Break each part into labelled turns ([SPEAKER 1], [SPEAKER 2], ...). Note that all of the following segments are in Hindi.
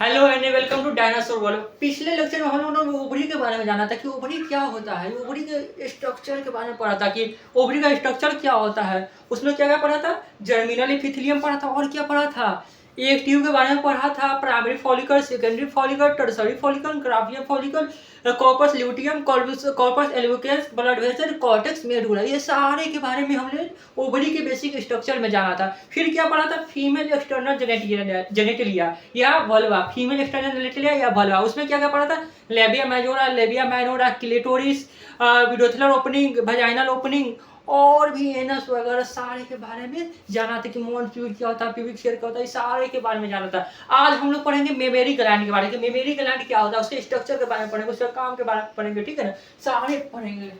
[SPEAKER 1] Hello and welcome to dinosaur world. पिछले लेक्चर में हम लोगों ने ओवरी के बारे में जाना था कि ओवरी क्या होता है। ओवरी के स्ट्रक्चर के बारे में पढ़ा था कि ओवरी का स्ट्रक्चर क्या होता है। उसमें क्या क्या पढ़ा था, जर्मिनल एपिथेलियम पढ़ा था और क्या पढ़ा था, एक ट्यूब के बारे में पढ़ा था, primary follicle, secondary follicle, tertiary follicle, Graafian follicle, corpus luteum, corpus albicans, blood vessel, cortex medulla, ये सारे के बारे में हमने ओवरी के बेसिक स्ट्रक्चर में जाना था। फिर क्या पढ़ा था, फीमेल एक्सटर्नल जेनेटिलिया या वल्वा, फीमेल एक्सटर्नल जेनेटिलिया या वल्वा। उसमें क्या क्या पढ़ा था, labia majora, labia minora, clitoris, urethral opening, vaginal opening और भी एनस वगैरह सारे के बारे में जाना था कि मोन फ्लूइड क्या होता है, प्यूबिक शेयर क्या होता है, इस सारे के बारे में जाना था। आज हम लोग पढ़ेंगे मेमेरी ग्लैंड के बारे में, मेमेरी ग्लैंड क्या होता है, उसके स्ट्रक्चर के बारे में पढ़ेंगे, उसके काम के बारे में पढ़ेंगे। ठीक है ना, सारे पढ़ेंगे,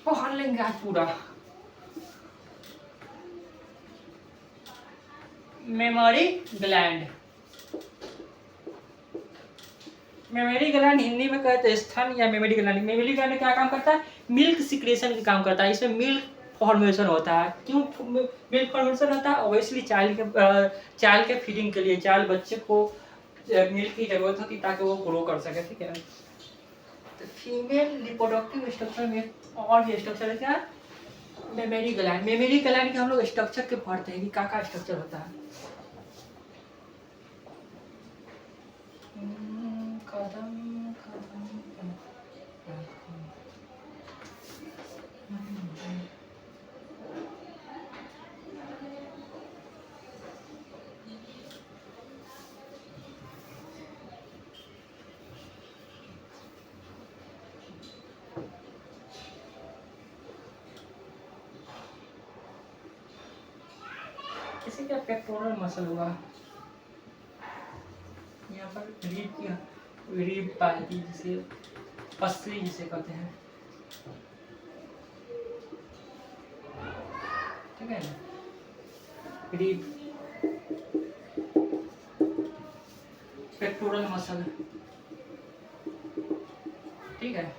[SPEAKER 1] पढ़ लेंगे आज पूरा। Memory gland, memory gland Hindi में कहते हैं स्तन या मेमोरी ग्लैंड। मेमोरी ग्लैंड क्या काम करता है, मिल्क सिक्रेशन का काम करता है। इसमें मिल्क फॉर्मेशन होता है। क्यों मिल्क फॉर्मेशन होता है, ओबियसली चाइल्ड के फीडिंग के लिए, चाइल्ड बच्चे को मिल्क की जरूरत होती है ताकि वो ग्रो कर सके। ठीक है, तो फीमेल रिप्रोडक्टिव स्ट्रक्चर में और भी स्ट्रक्चर है क्या, मेमोरी ग्लैंड। मेमोरी ग्लैंड के हम लोग स्ट्रक्चर के पढ़ते हैं कि क्या स्ट्रक्चर होता है। कदम कदम किसी का पेक्टोरल मसल हुआ, यहाँ पर रीब पाती, जिसे पसली जिसे कहते हैं। ठीक है ना, रीब पेक्टोरल मसल। ठीक है,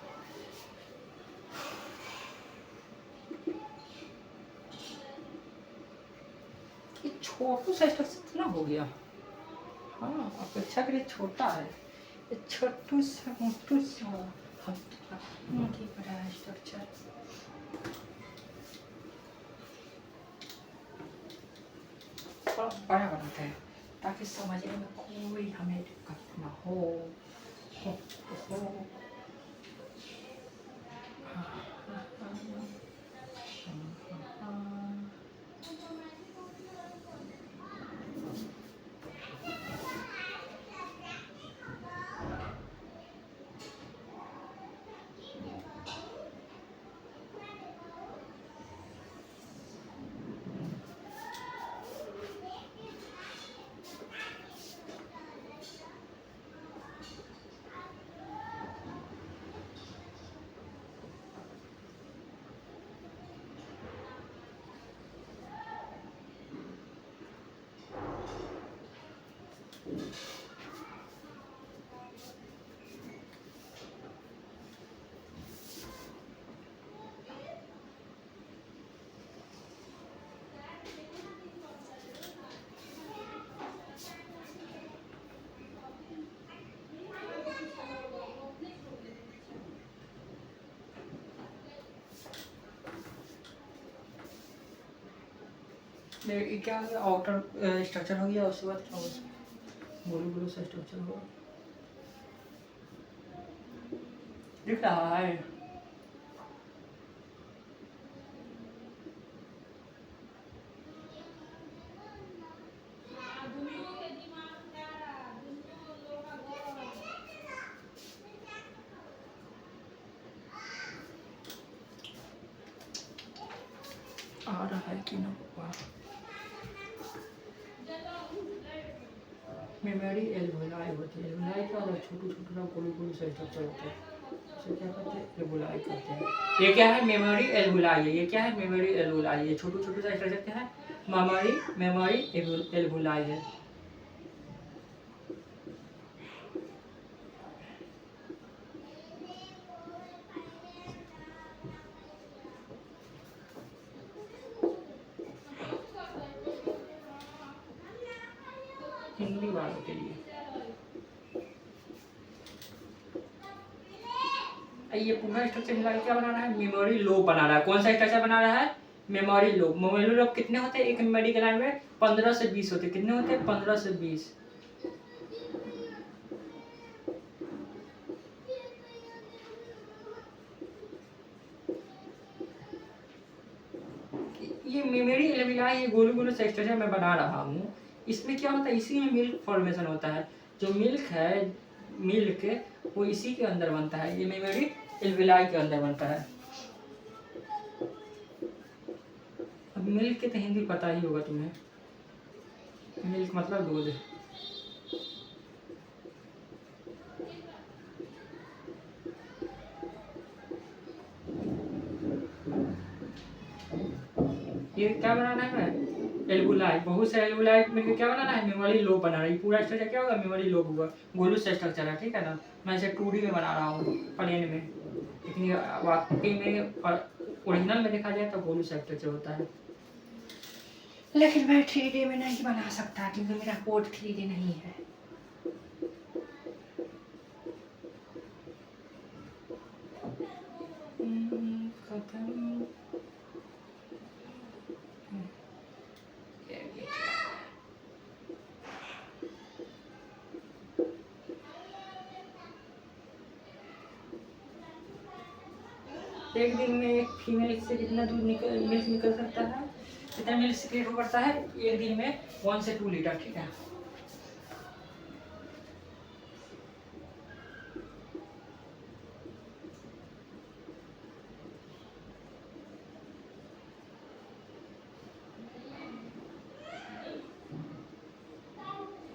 [SPEAKER 1] ये छोटू सा स्ट्रक्चर ना हो गया। हाँ, अपेक्षाकृत छोटा है ये, छोटू सा मोटू सा की बड़ा स्ट्रक्चर। थोड़ा बड़ा बनाते हैं ताकि समझने में कोई हमें दिक्कत ना हो। ये क्या है, आउटर स्ट्रक्चर हो गया, उसके बाद गोलू गोलू सा स्ट्रक्चर होगा, दिख रहा है। आ रहा है कि ना, मेमोरी एल्वुलाई होती है। एल्वुलाई क्या होता है, छोटू छोटू ना गोलू गोलू सा स्ट्रक्चर होता है, इसे क्या कहते हैं, एल्वुलाई कहते हैं। ये क्या है, मेमोरी एल्वुलाई है। ये क्या है, मेमोरी एल्वुलाई। ये छोटू छोटू सा स्ट्रक्चर क्या है, मेमोरी मेमोरी एल्वुलाई है। हिंदी वालों के लिए ये पूरा स्ट्रक्चर मिला के क्या बना रहा है, मेमोरी लोब बना रहा है। कौन सा स्ट्रक्चर बना रहा है, मेमोरी लोब। मेमोरी लोब कितने होते हैं एक मेमोरी के लाइन में, 15 से 20 होते हैं। कितने होते हैं, 15 से 20। ये मेमोरी एल्विलाई, ये गोलू गोलू सा स्ट्रक्चर मैं बना रहा हूँ। इसमें क्या होता है, इसी में मिल्क फॉर्मेशन होता है। जो मिल्क है, मिल्क वो इसी के अंदर बनता है, ये मेमोरी एल्विलाई के अंदर बनता है। अब मिल्क की तो हिंदी पता ही होगा तुम्हें, मिल्क मतलब दूध। ये क्या बनाना है, एल्वुलाई, बहुत से एल्वुलाई मिलकर क्या बनाना है, मेमोरी लोब बना रहा है। पूरा स्ट्रक्चर क्या होगा, मेमोरी लोब होगा। गोलू से स्ट्रक्चर है, ठीक है ना। मैं इसे 2D में बना रहा हूँ, प्लेन में, लेकिन वाकई में ओरिजिनल में देखा जाए तो गोलू से स्ट्रक्चर होता है। लेकिन मैं 3D में नहीं बना सकता क्योंकि मेरा कोड 3D नहीं है। एक दिन में एक फीमेल से कितना दूध मिल्क निकल सकता है, कितना मिल्क सीक्रेट हो करता है एक दिन में, 1 से 2 लीटर, ठीक है।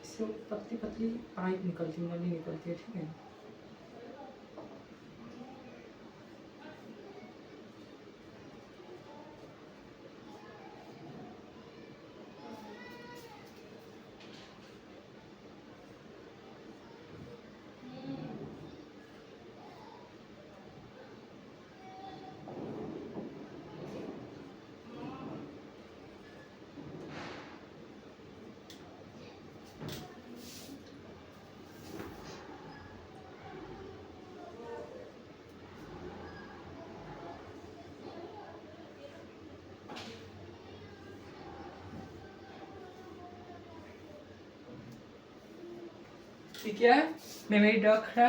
[SPEAKER 1] इससे पतली पतली पाइप निकलती है, नली निकलती है, ठीक है। ये क्या है, मेमोरी डक्ट है।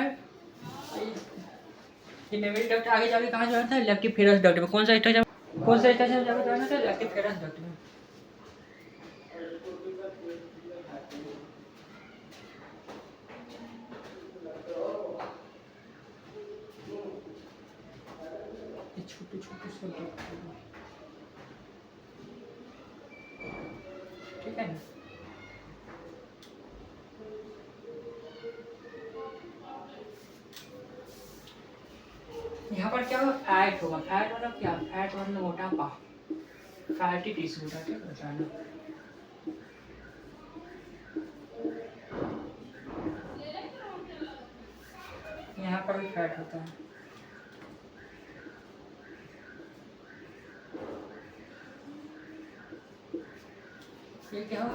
[SPEAKER 1] ये मेमोरी डक्ट आगे जाके कहाँ जाना था, लेक्टिफेरस डक्ट में। कौन सा स्ट्रक्चर जाके जाना था, लेक्टिफेरस डक्ट में। ये छोटे छोटे से डक्ट, ठीक है ना। यहाँ पर क्या होगा, फैट होगा। फैट मतलब क्या, फैट मतलब मोटापा, फैटी टिश्यू होता है, ठीक होता है ना। यहाँ पर भी फैट होता है। ये क्या होगा,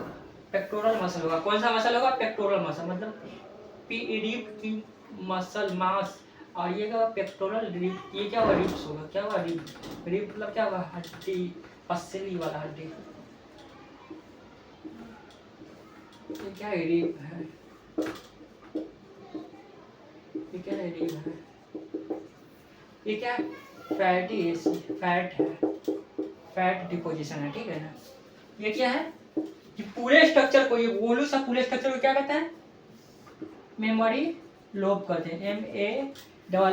[SPEAKER 1] पेक्टोरल मसल होगा। कौन सा मसल होगा, पेक्टोरल मसल, मतलब रिब की मसल मास। और ये क्या, पेक्टोरल रिब, ये क्या होगा, रिब्स होगा। क्या होगा, रिब, रिब मतलब क्या होगा, हड्डी, पसली वाला हड्डी। ये क्या है, रिब है। ये क्या है, रिब है। ये क्या है, फैटी एसिड, फैट है, फैट डिपोजिशन है, ठीक है ना। ये क्या है, कि पूरे स्ट्रक्चर को, ये गोलू सा पूरे स्ट्रक्चर को क्या कहते हैं, मेमोरी लोब कहते हैं। MAMMA।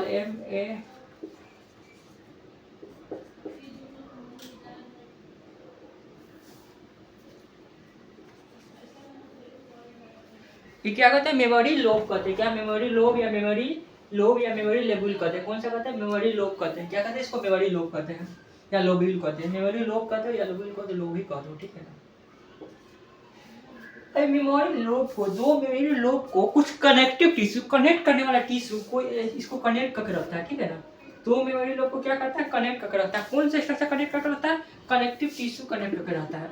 [SPEAKER 1] ये क्या कहते हैं, मेमोरी लोब कहते हैं। क्या, मेमोरी लोब या मेमोरी लोब या मेमोरी लेबुल कहते हैं। कौन सा कहते हैं, मेमोरी लोब कहते हैं। क्या कहते हैं इसको, मेमोरी लोब कहते हैं या लोब्यूल कहते हैं। मेमोरी लोब कहते हैं या लोब्यूल कहते हैं, लोब ही कहते हो, ठीक है ना। मेमोरी लोब को, दो मेमोरी लोब को कुछ कनेक्टिव टिश्यू, कनेक्ट करने वाला टिश्यू को इसको कनेक्ट करके रखता है, ठीक है ना। दो मेमोरी लोब को क्या करता है, कनेक्ट करके रखता है। कौन सा स्ट्रक्चर कनेक्ट करके रखता है, कनेक्टिव टिश्यू कनेक्ट करके रखता है।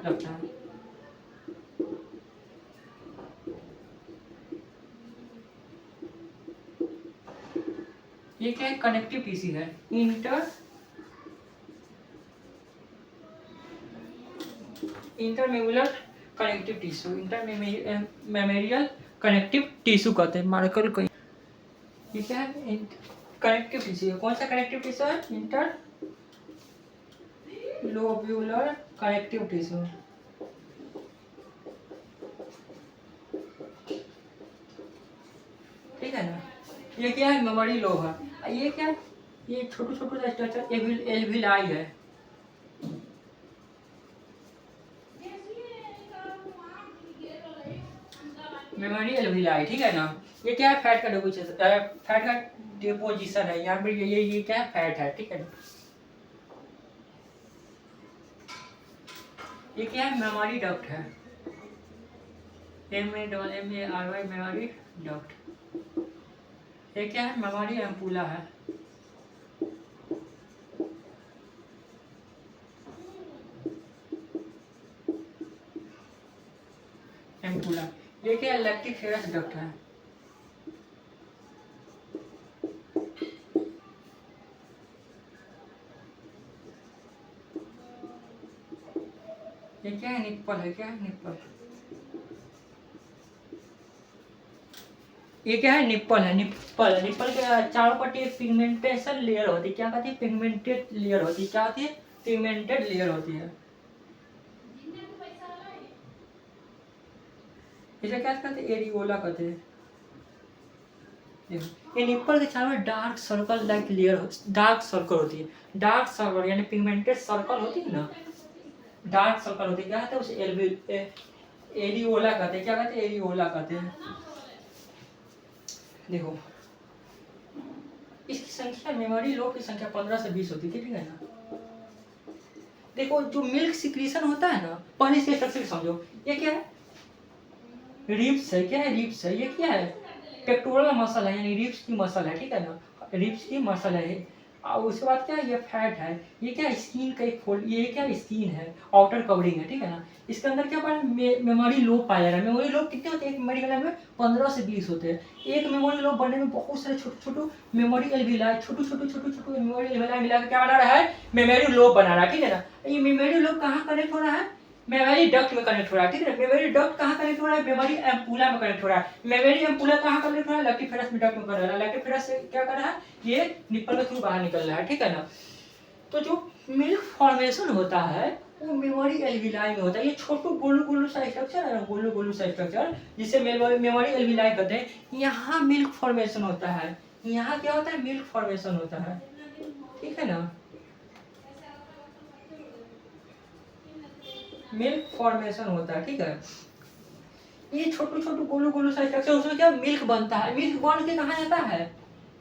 [SPEAKER 1] ये क्या है, कनेक्टिव टिश्यू है, इंटरमेमुलर कनेक्टिव टिश्यू, इंटरमेमोरियल कनेक्टिव टिश्यू कहते हैं, मार्कर को। ये क्या है, कनेक्टिव टिश्यू है। कौन सा कनेक्टिव टिश्यू है, इंटरलोब्यूलर कनेक्टिव टिश्यू। ठीक है ना। ये क्या है, मेमोरी लोब है। ये क्या है, ये छोटू छोटू सा स्ट्रक्चर एल्विलाई है। मेमोरी एल्विलाई, ठीक है ना। ये क्या है, फैट का डिपोजिशन, फैट का डिपोजिशन है यहाँ पर। ये क्या है, फैट है, ठीक है ना। ये क्या है, मेमोरी डक्ट है, MARY मेमोरी डक्ट। ये क्या है, मेमोरी एम्पुला है। एम्पुला। ये क्या है, लैक्टिफेरस डक्ट है। ये क्या है, निप्पल है। क्या है, निप्पल। ये क्या है, निप्पल है। निप्पल के चारों पट्टी एक पिगमेंटेशन लेयर होती है। क्या कहती है, पिगमेंटेड लेयर होती है। क्या होती है, पिगमेंटेड लेयर होती है। इसे क्या कहते हैं, एरियोला कहते हैं। ये निप्पल के चारों dark circle like layer, dark circle होती है। डार्क सर्कल यानी पिगमेंटेड सर्कल होती है ना, डार्क सर्कल होती है। क्या कहते हैं उसे, एरियोला कहते हैं। क्या कहते हैं, एरियोला कहते हैं। देखो इसकी संख्या, मेमोरी लोब की संख्या 15 से 20 होती है, ठीक है ना। देखो जो मिल्क सिक्रीशन होता है ना, पहले इसके स्ट्रक्चर समझो। ये क्या है, रिब्स है। क्या है, रिब्स है। ये क्या है, पेक्टोरल मसल है, यानी रिब्स की मसल है, ठीक है ना, रिब्स की मसल है। और उसके बाद क्या है, ये फैट है। ये क्या, स्किन का एक फोल्ड। ये क्या, स्किन है, आउटर कवरिंग है, ठीक है ना। इसके अंदर क्या पाया, मेमोरी लोब पाया जा रहा है। मेमोरी लोब कितने होते हैं, एक मेमोरी ग्लैंड में 15 से 20 होते हैं। एक मेमोरी लोब बनने में बहुत सारे छोटे छोटे मेमोरी एल्विलाई, छोटे मेमोरी एल्विलाई मिलाकर क्या बना रहा है, मेमोरी लोब बना रहा है, ठीक है ना। ये मेमोरी लोब कहाँ कनेक्ट हो रहा है, मेमोरी डक्ट में कनेक्ट हो रहा है, ठीक है। मेमोरी डक्ट कहाँ कनेक्ट हो रहा है, मेमोरी एम्पुला में कनेक्ट हो रहा है। मेमोरी एम्पुला कहाँ कनेक्ट हो रहा है, लैक्टिफेरस में डक्ट में कनेक्ट हो रहा है। लैक्टिफेरस से क्या कर रहा है, ये निप्पल के थ्रू बाहर निकल रहा है, ठीक है ना। तो जो मिल्क फॉर्मेशन होता है वो मेमोरी एल्विलाई में होता है। ये छोटू गोलू गोलू सा स्ट्रक्चर है ना, गोलू गोलू सा स्ट्रक्चर जिसे मेमोरी एल्विलाई कहते हैं। यहाँ मिल्क फॉर्मेशन होता है। यहाँ क्या होता है, मिल्क फॉर्मेशन होता है, ठीक है ना। मिल्क फॉर्मेशन होता है, ठीक है। ये छोटू छोटू गोलू गोलू सा स्ट्रक्चर, उसमें क्या मिल्क बनता है। मिल्क बन के कहाँ जाता है,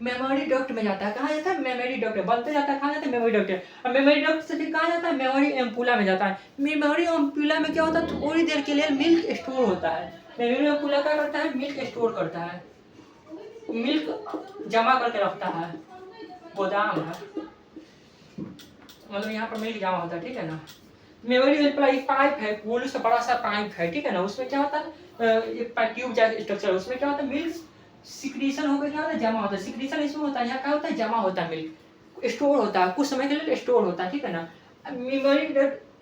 [SPEAKER 1] मेमोरी डक्ट में जाता है। कहाँ जाता है, मेमोरी डक्ट में बनते जाता है। कहाँ जाता है, मेमोरी डक्ट में। और मेमोरी डक्ट से फिर कहाँ जाता है, मेमोरी एम्पुला में जाता है। मेमोरी एम्पुला में क्या होता है, थोड़ी देर के लिए मिल्क स्टोर होता है। मेमोरी एम्पुला क्या करता है, मिल्क स्टोर करता है, मिल्क जमा करके रखता है, गोदाम है, मतलब यहाँ पर मिल्क जमा होता है, ठीक है ना। मेमोरी एम्पुला एक पाइप है, गोलू से बड़ा सा पाइप है, ठीक है ना। उसमें क्या होता है, एक ट्यूब जैसा स्ट्रक्चर, उसमें क्या होता है, मिल्क सिक्रीशन होकर क्या होता है, जमा होता है। सिक्रीशन इसमें होता है, यहाँ क्या होता है, जमा होता है, मिल्क स्टोर होता है, कुछ समय के लिए स्टोर होता है, ठीक है ना। मेमोरी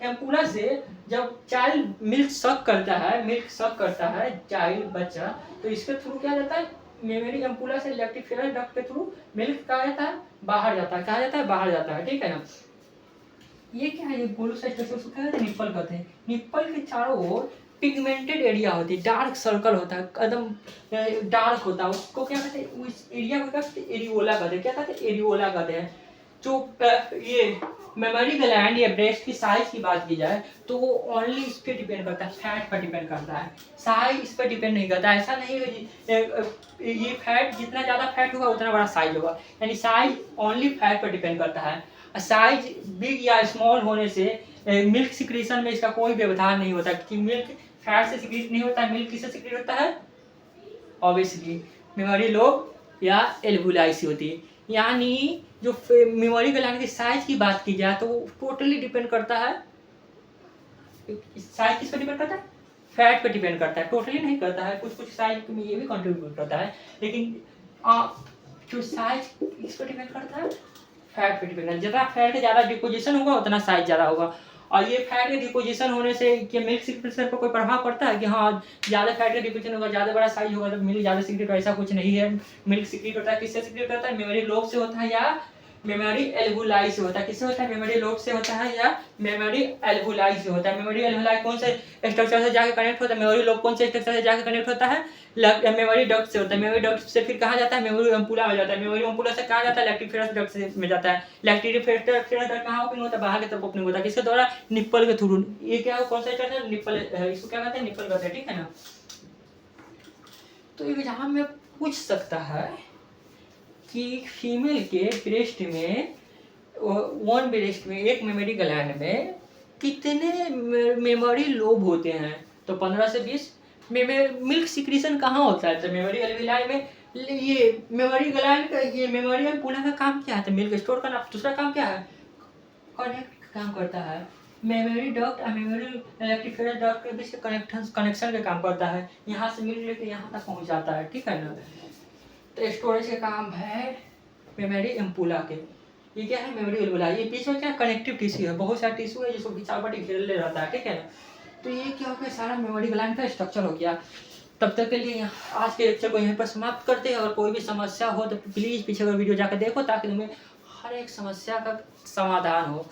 [SPEAKER 1] एम्पुला से जब चाइल्ड मिल्क सक करता है, मिल्क सक करता है चाइल्ड बच्चा, तो इसके थ्रू क्या जाता है, मेमोरी एम्पुला से लैक्टिफेरस डक्ट के थ्रू मिल्क कहा जाता है, बाहर जाता है। कहा जाता है, बाहर जाता है, ठीक है ना। ये क्या है, ये गोलू सा स्ट्रक्चर, उसको क्या कहते हैं, निप्पल कहते हैं। निप्पल के चारों ओर पिगमेंटेड एरिया होती है, डार्क सर्कल होता है, एकदम डार्क होता है। उसको क्या कहते हैं, उस एरिया को क्या कहते हैं, एरियोला कहते हैं। क्या कहते हैं, एरियोला कहते हैं। जो ये मेमोरी ग्लैंड या ब्रेस्ट की साइज की बात की जाए तो वो ओनली इस पर डिपेंड करता है, फैट पर डिपेंड करता है। साइज इस पर डिपेंड नहीं करता। ऐसा नहीं है ये फैट, जितना ज़्यादा फैट होगा उतना बड़ा साइज होगा, यानी साइज ओनली फैट पर डिपेंड करता है। साइज बिग या स्मॉल होने से मिल्क सिक्रीशन में इसका कोई व्यवधान नहीं होता, कि मिल्क फैट से सिक्रीट नहीं होता है। मिल्क किससे सिक्रीट होता है, ऑब्वियसली मेमोरी लोब या एल्वुलाई से होती है। यानी जो मेमोरी ग्लैंड की साइज की बात की जाए तो वो टोटली डिपेंड करता है, साइज किस पर डिपेंड करता है, फैट पर डिपेंड करता है, टोटली नहीं करता है। कुछ कुछ साइज में ये भी कंट्रीब्यूट करता है, लेकिन जो साइज किस पे डिपेंड करता है, फैट पे डिपेंड करता है। जितना फैट ज़्यादा डिपोजिशन होगा उतना साइज ज़्यादा होगा। और ये फैट के डिपोजिशन होने से क्या मिल्क सिक्रेशन पर कोई प्रभाव पड़ता है कि हाँ ज़्यादा फैट का डिपोजिशन होगा, ज़्यादा बड़ा साइज होगा तो मिल्क ज़्यादा सीक्रेट, ऐसा कुछ नहीं है। मिल्क सीक्रेट होता है किससे सीक्रेट होता है, मेमोरी लोब से होता है या मेमोरी एल्वुलाई से होता है। किससे होता है, मेमोरी लोब से होता है या मेमोरी एल्वुलाई से होता है। मेमोरी एल्वुलाई कौन से स्ट्रक्चर से जाकर कनेक्ट होता है, मेमोरी लोब कौन से स्ट्रक्चर से जाकर कनेक्ट होता है, मेमोरी डक्ट से होता है। मेमोरी डक्ट से फिर कहाँ जाता है, मेमोरी अम्पुला में जाता है। मेमोरी अम्पुला से कहाँ जाता है, लैक्टिफेरस डक्ट से में जाता है। लैक्टिफेरस डक्ट कहाँ ओपनिंग होता है, बाहर की तरफ ओपनिंग होता है। किसके द्वारा, निप्पल के थ्रू। ये क्या है, कौन सा स्ट्रक्चर, निप्पल, इसको क्या कहते हैं, निप्पल कहते हैं, ठीक है ना। तो एग्जाम में पूछ सकता है कि फीमेल के ब्रेस्ट में, वन ब्रेस्ट में, एक मेमोरी ग्लैंड में कितने मेमोरी लोब होते हैं, तो 15 से 20। मिल्क सिक्रीशन कहाँ होता है, तो मेमोरी एल्विलाई में। ये मेमोरी ग्लैंड का, ये मेमोरी अम्पुला का काम क्या है, तो मिल्क स्टोर करना। दूसरा काम क्या है, कनेक्ट काम करता है। मेमोरी डक्ट और मेमोरी इलेक्ट्रिक डक्ट के बीच कनेक्शन का काम करता है। यहाँ से मिल्क लेके यहाँ तक पहुँच जाता है, ठीक है ना। तो स्टोरेज का काम है मेमोरी एम्पुला के। ये क्या है, मेमोरी एल्वुला। ये बीच में क्या कनेक्टिव टिश्यू है, बहुत सारा टिश्यू है जिसको घिसावटी घेरे रहता है, ठीक है ना। तो ये क्या हो गया, सारा मेमोरी ग्लैंड का स्ट्रक्चर हो गया। तब तक के लिए आज के लेक्चर को यहीं पर समाप्त करते हैं। और कोई भी समस्या हो तो प्लीज़ पीछे का वीडियो जाकर देखो, ताकि तुम्हें हर एक समस्या का समाधान हो।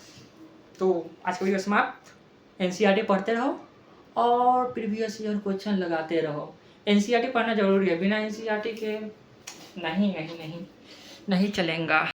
[SPEAKER 1] तो आज का वीडियो समाप्त। एनसीईआरटी पढ़ते रहो और प्रीवियस ईयर क्वेश्चन लगाते रहो। एनसीईआरटी पढ़ना जरूरी है, बिना एनसीईआरटी के नहीं नहीं नहीं नहीं चलेगा।